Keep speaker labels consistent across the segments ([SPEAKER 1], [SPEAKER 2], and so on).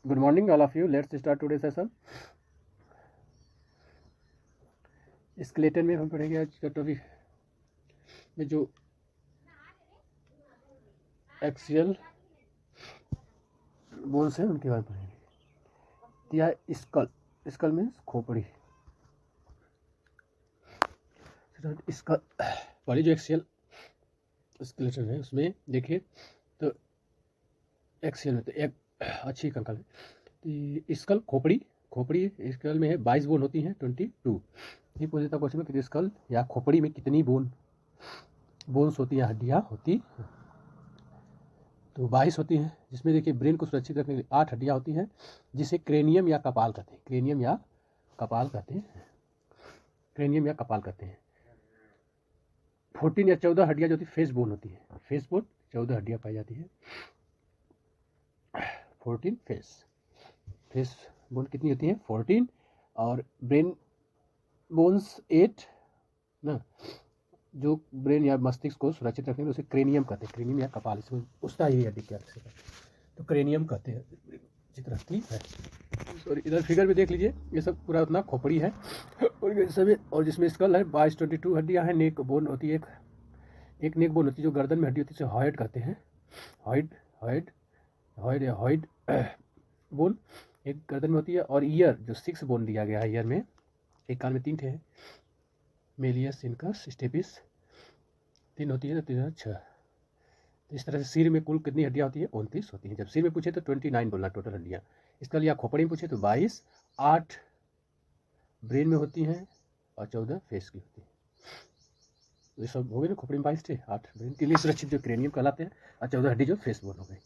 [SPEAKER 1] Good morning, all of you. Let's start today's session. Skeleton में हम पढ़ेंगे आज का टॉपिक में जो एक्सियल बोन्स हैं उनके बारे में पढ़ेंगे। या स्कल, स्कल मीन्स खोपड़ी। स्कल वाली जो एक्सियल स्केलेटन है उसमें देखिए तो एक्सियल में तो एक अच्छी कंकाल है। तो स्कल खोपड़ी स्कल में है 22 बोन होती हैं 22। ये पूछता क्वेश्चन में कि स्कल या खोपड़ी में कितनी बोन्स होती हैं, हड्डियाँ होती हैं। तो 22 होती हैं, जिसमें देखिए ब्रेन को सुरक्षित रखने के लिए 8 हड्डियाँ होती हैं जिसे क्रेनियम या कपाल कहते हैं। क्रेनियम या कपाल कहते हैं। 14 या 14 हड्डियाँ जो होती है फेस बोन होती है। फेस बोन 14 हड्डियाँ पाई जाती है। 14 फेस बोन कितनी होती है 14, और ब्रेन बोन्स 8 ना, जो ब्रेन या मस्तिष्क को सुरक्षित रखने में उसे क्रेनियम कहते हैं। क्रेनियम या कपाल, इसमें उसका ही हड्डी क्या तो क्रेनियम कहते हैं। चित्र रखती है और इधर फिगर में देख लीजिए, ये सब पूरा उतना खोपड़ी है और ये सब, और जिसमें स्कल है 22 हड्डियाँ हैं। नेक बोन होती है, एक नेक बोन होती है जो गर्दन में हड्डी होती है, इसे हॉइड कहते हैं। हॉइड बोन एक गर्दन में होती है। और ईयर जो 6 बोन दिया गया है, ईयर में एक कान में 3 ठे है। मेलियस, इनकस, स्टेपिस 3 होती है तो 3 6। तो इस तरह से सिर में कुल कितनी हड्डियाँ होती है 29 होती हैं। जब सिर में पूछे तो 29 बोलना टोटल हड्डियाँ। इसका लिया खोपड़ी में पूछे तो 22, 8 ब्रेन में होती हैं और 14 फेस की होती है। तो ये सब हो गए ना, खोपड़ी में 22 थे, 8 ब्रेन के लिए सुरक्षित जो क्रेनियम कहलाते हैं, और 14 हड्डी जो फेस बोन हो गई।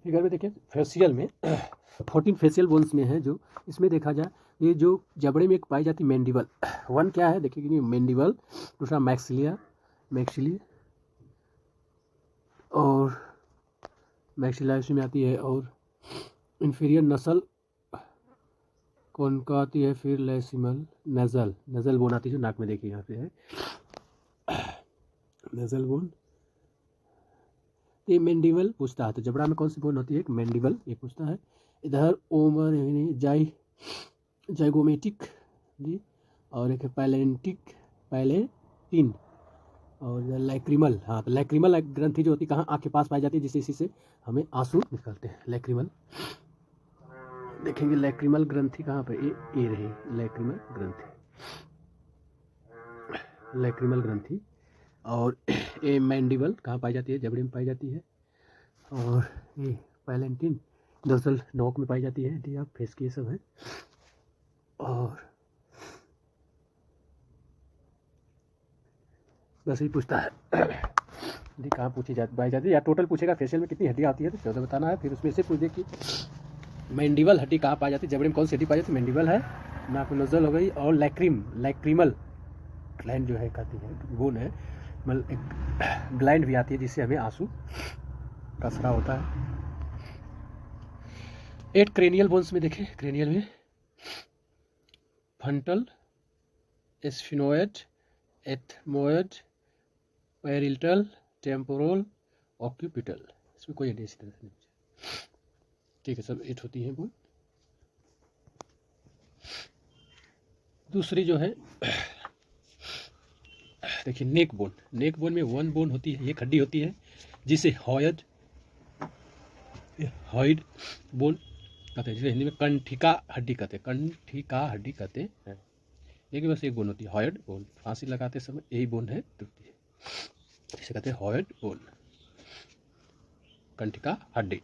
[SPEAKER 1] फिगर में देखिए फेशियल में 14 फेशियल बोन्स में है। जो इसमें देखा जाए, ये जो जबड़े में एक पाई जाती मैंडिबल, वन क्या है देखिए कि मैंडिबल, दूसरा मैक्सिली और मैक्सिला इसमें आती है, और इंफीरियर नसल कौन का आती है, फिर लेसिमल नजल बोन आती है जो नाक में देखिए यहाँ पे है नजल बोन। ये मैंडिबल पूछता है, तो जबड़ा में कौन सी बोन होती है, एक मैंडिबल ये पूछता है। इधर ओमर जाइगोमेटिक जी, और एक पैलेटिन, और लैक्रिमल। हाँ, तो लैक्रिमल ग्रंथि जो होती है कहाँ, आँख के पास पाई जाती है, जिससे इसी से हमें आंसू निकलते हैं। लैक्रिमल देखेंगे, लैक्रिमल ग्रंथि कहाँ पर, ये रही लैक्रिमल ग्रंथि। और ये मैंडिबल कहाँ पाई जाती है, जबड़े में पाई जाती है। और ये पैलेटिन दरअसल नोक में पाई जाती है, डी आप फेस की ये सब है। और बस ही पूछता है डी कहाँ पाई जाती है, या टोटल पूछेगा फेशियल में कितनी हड्डियाँ आती है तो 14 बताना है। फिर उसमें से पूछ दे कि मैंडिबल हड्डी कहाँ पाई जाती है, जबड़े में कौन सी हड्डी पाई जाती है, मैंडिबल है, नाक में नोजल हो गई। और लैक्रिमल ग्लैंड जो है कहती है, बोन है, मतलब एक ग्लैंड भी आती है जिससे हमें आंसू का स्राव होता है। 8 क्रेनियल बोन्स में देखें, क्रेनियल में frontal, sphenoid, ethmoid, parietal, temporal, occipital, इसमें कोई हड्डी इसी तरह से नहीं। ठीक है, सब 8 होती हैं बोन। दूसरी जो है देखिए नेक बोन में 1 बोन होती है, एक हड्डी होती है जिसे हॉइड बोन कहते हैं, जिसे हिंदी में कंठिका हड्डी कहते हैं। देखिए बस एक बोन होती है हॉइड बोन, फांसी लगाते समय यही बोन है टूटती है, इसे कहते हैं हॉइड बोन, कंठिका हड्डी।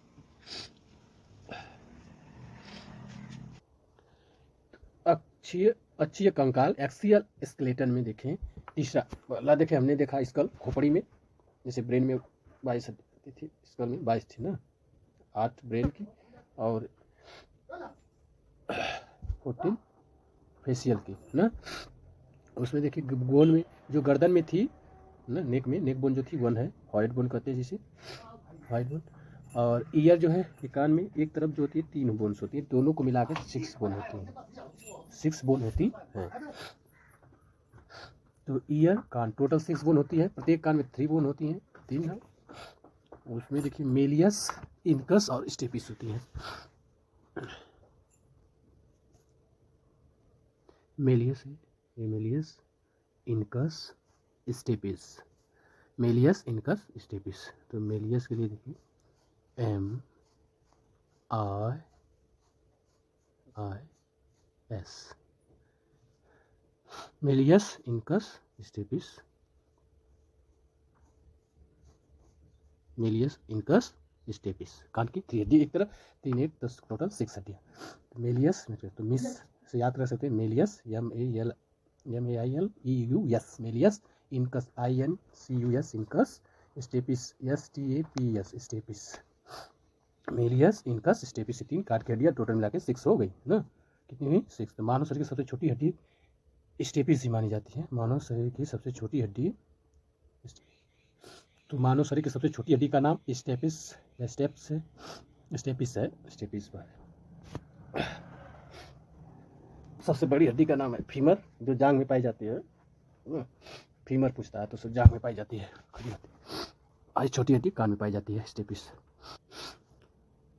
[SPEAKER 1] अक्षीय कंकाल एक्सियल स्केलेटन में देखें, तीसरा वाला देखें, हमने देखा स्कल खोपड़ी में, जैसे ब्रेन में 22 थी, स्कल में 22 थी ना, 8 ब्रेन की और 14 फेशियल की ना। उसमें देखिए बोन में जो गर्दन में थी ना, नेक बोन जो थी 1 है, हॉइड बोन कहते हैं जिसे, हॉइड बोन। और ईयर जो है कान में एक तरफ जो होती है 3 बोन्स होती है, दोनों को मिलाकर 6 बोन होती है, 6 बोन होती है। तो ईयर कान टोटल 6 बोन होती है, प्रत्येक कान में 3 बोन होती हैं, 3 है। उसमें देखिए मेलियस, इनकस और स्टेपिस होती हैं। मेलियस है, ये malleus, incus, stapes, malleus, incus, stapes. तो मेलियस के लिए देखिए MIIS, malleus, incus, stapes, malleus, incus, stapes. कान की 3 हड्डी एक तरफ, 3 एक 10 टोटल 6 हड्डियाँ। तो मेलियस में तो मिस से याद रख सकते हैं, malleus MAILEUS malleus, incus INCUS incus, stapes STAPS stapes. Malleus, incus, stapes, 3 कान की हड्डियाँ टोटल मिला के 6 हो गई ना। कितनी हुई? 6। तो मानव शरीर की सबसे छोटी हड्डी स्टेपिस ही मानी जाती है। मानव शरीर की सबसे छोटी हड्डी, तो मानव शरीर की सबसे छोटी हड्डी का नाम स्टेपिस या स्टेपिस है। स्टेपिस पर सबसे बड़ी हड्डी का नाम है फीमर, जो जांग में पाई जाती है। फीमर पूछता है तो सब जांग में पाई जाती है, खड़ी होती है। आज छोटी हड्डी कान में पाई जाती है, स्टेपिस।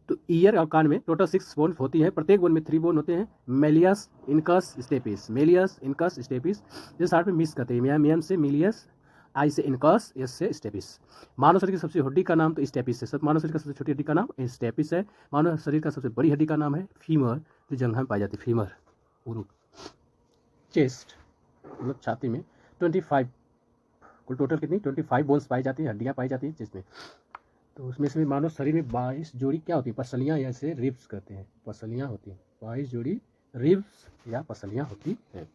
[SPEAKER 1] तो ईयर और कान में टोटल 6 बोन होती है, प्रत्येक बोन में 3 बोन होते हैं, malleus, incus, stapes, malleus, incus, stapes. जिस साइड पे मिस करते हैं, मेम से मेलियस, आई से इनकस, एस से स्टेपिस। मानव शरीर की सबसे हड्डी का नाम तो स्टेपिस है। मानव शरीर का सबसे छोटी हड्डी का नाम स्टेपिस है। मानव शरीर का सबसे बड़ी हड्डी का नाम है फीमर, जो जंघा में पाई जाती है, फीमर, उरुक। चेस्ट मतलब छाती में 25 कुल टोटल कितनी 25 बोन्स पाई जाती है, हड्डियाँ पाई जाती हैं जिसमें। तो उसमें से मानव शरीर में 22 जोड़ी क्या होती है? पसलियाँ, या इसे रिब्स कहते हैं, पसलियाँ होती हैं। 22 जोड़ी रिब्स या पसलियाँ होती हैं,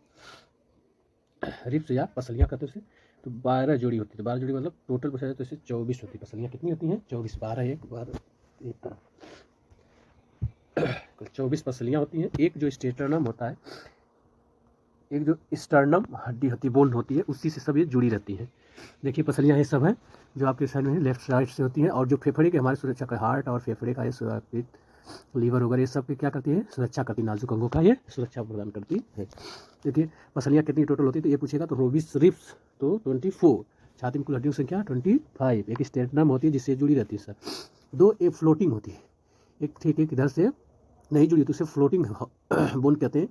[SPEAKER 1] रिब्स या पसलियाँ कहते हैं उसे। तो 12 जोड़ी होती है। तो 12 जोड़ी मतलब टोटल पूछा जाए तो इसे 24 होती है। पसलियाँ कितनी होती हैं? 24। 12 एक 24 पसलियाँ होती हैं। एक जो स्टेटर्नम होता है, एक जो स्टर्नम हड्डी होती है, बोन होती है, उसी से सब ये जुड़ी रहती है। देखिए पसलियाँ ये सब हैं जो आपके साइड में लेफ्ट साइड से होती हैं, और जो फेफड़े के हमारे सुरक्षा का, हार्ट और फेफड़े का ये सुरक्षित, लीवर वगैरह ये सब की क्या करती है? सुरक्षा करती है, नाजुक अंगों का ये सुरक्षा प्रदान करती है। देखिए पसलियाँ कितनी टोटल होती है, तो ये पूछेगा तो रोबिस रिब्स तो 24, छाती में कुल हड्डियों की संख्या 25, एक स्टेटर्नम होती है जिससे जुड़ी रहती है सर, 2 एक फ्लोटिंग होती है, एक ठीक एक इधर से नहीं जुड़ी तो उसे फ्लोटिंग बोन कहते हैं।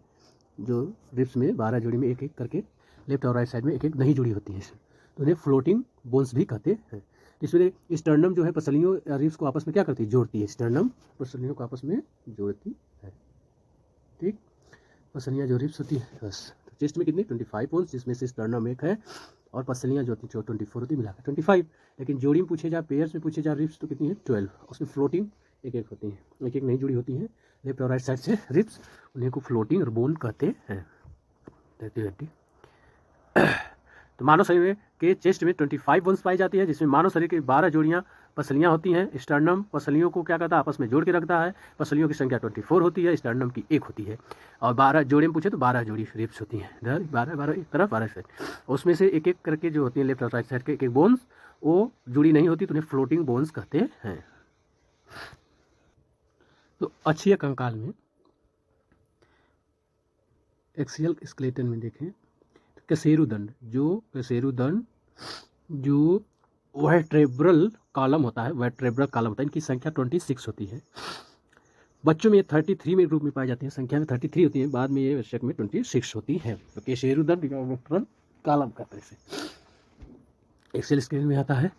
[SPEAKER 1] जो रिब्स में 12 जोड़ी में एक एक करके लेफ्ट और राइट साइड में एक एक नहीं जुड़ी होती है, तो उन्हें फ्लोटिंग बोन्स भी कहते हैं। इसमें स्टर्नम जो है पसलियों या रिब्स को आपस में क्या करती है? जोड़ती है। स्टर्नम पसलियों को आपस में जोड़ती है, ठीक। पसलियाँ जो रिब्स होती है बस। तो चेस्ट में कितनी 25 बोन्स, जिसमें से स्टर्नम एक है, और पसलियाँ जो होती है 24 होती है, मिलाकर 25। लेकिन जोड़ी में पूछे जा, पेयर्स में पूछे जा रिब्स तो कितनी है? 12। उसमें फ्लोटिंग एक एक होती है, एक एक नहीं जुड़ी होती हैं, लेफ्ट और राइट साइड से रिब्स, उन्हें को फ्लोटिंग और बोन कहते हैं। तो मानव शरीर के चेस्ट में 25 बोन्स पाई जाती है, जिसमें मानव शरीर की 12 जोड़ियाँ पसलियाँ होती हैं। स्टर्नम पसलियों को क्या करता है? आपस में जोड़ के रखता है। पसलियों की संख्या 24 होती है, स्टर्नम की 1 होती है, और 12 जोड़े में पूछे तो 12 जोड़ी रिब्स होती हैं, इधर 12 एक तरफ 12 साइड। उसमें से एक एक करके जो होती हैं लेफ्ट और राइट साइड के एक एक बोन्स, वो जुड़ी नहीं होती तो उन्हें फ्लोटिंग बोन्स कहते हैं। तो अक्षीय कंकाल में एक्सियल स्केलेटन में देखें तो कशेरुदंड जो वर्टेब्रल कॉलम होता है, इनकी संख्या 26 होती है। बच्चों में ये 33 में रूप में पाई जाती है, संख्या में 33 होती है, बाद में ये वयस्क में 26 होती है। तो कशेरुदंड या वर्टेब्रल कॉलम कहते हैं इसे, एक्सियल स्केलेटन में आता है।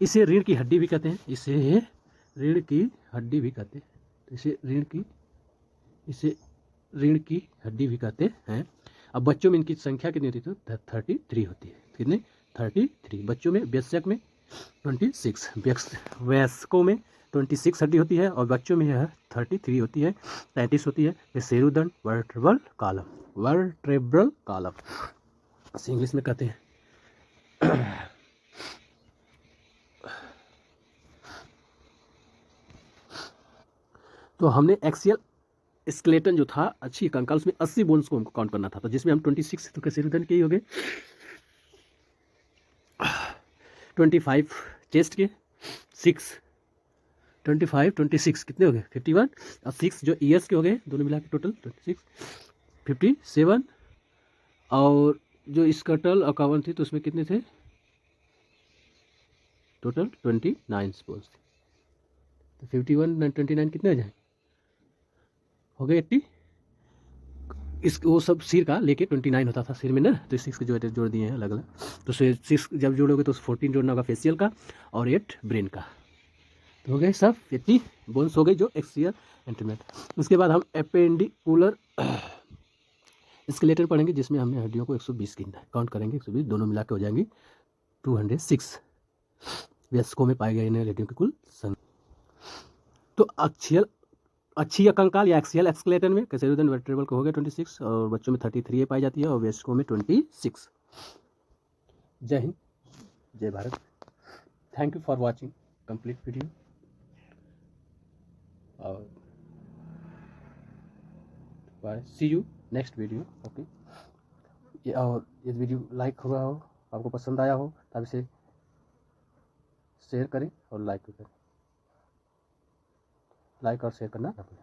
[SPEAKER 1] इसे रीढ़ की हड्डी भी कहते हैं, इसे रीढ़ की हड्डी भी कहते हैं, इसे रीढ़ की हड्डी भी कहते हैं। अब बच्चों में इनकी संख्या कितनी होती है? तो 33 होती है। कितनी? 33। बच्चों में, वयस्क में 26, वयस्कों में 26 हड्डी होती है, और बच्चों में यह 33 होती है, 33 होती है। कशेरुदंड वर्टेब्रल कॉलम इंग्लिश में कहते हैं। तो हमने एक्सियल स्केलेटन जो था अच्छी कंकाल, उसमें 80 बोन्स को हमको काउंट करना था, तो जिसमें हम 26 तो कशेरुदंड के ही हो गए, 25 चेस्ट के, 6 25 26 कितने हो गए? 51, और 6 जो ईयर्स के हो गए, दोनों मिला के टोटल 26 57, और जो स्कटल और कवन थी तो उसमें कितने थे, टोटल 29 स्पोर्स थे। तो 51 29 कितने हो जाए, हो गए 80। इस वो सब सिर का लेके 29 होता था सिर में ना, तो 6 के जोड़ दिए हैं अलग अलग। तो 6 जब जोड़ोगे तो 14 जोड़ना होगा फेशियल का और 8 ब्रेन का। तो हो गए सब 80 बोन्स हो गई जो एक्सियल एंटीमेट। उसके बाद हम एपेंडिकुलर स्केलेटन पढ़ेंगे, जिसमें हमने हड्डियों को 120 गिनना है, काउंट करेंगे 120, दोनों मिला के हो जाएंगी 206 वयस्कों में पाए गए इन हड्डियों की कुल संख्या। तो अच्छी या कंकाल या एक्सियल एक्सकेलेटन में कैसेरुदन वर्टेब्रल को हो गया 26 और बच्चों में 33 पाई जाती है और वयस्कों में 26। जय हिंद, जय Bharat. Thank you for watching complete video. और bye, see you next video. Okay, और ये वीडियो लाइक हुआ हो, आपको पसंद आया हो तब इसे शेयर करें और लाइक करें, लाइक और शेयर करना ना भूलें।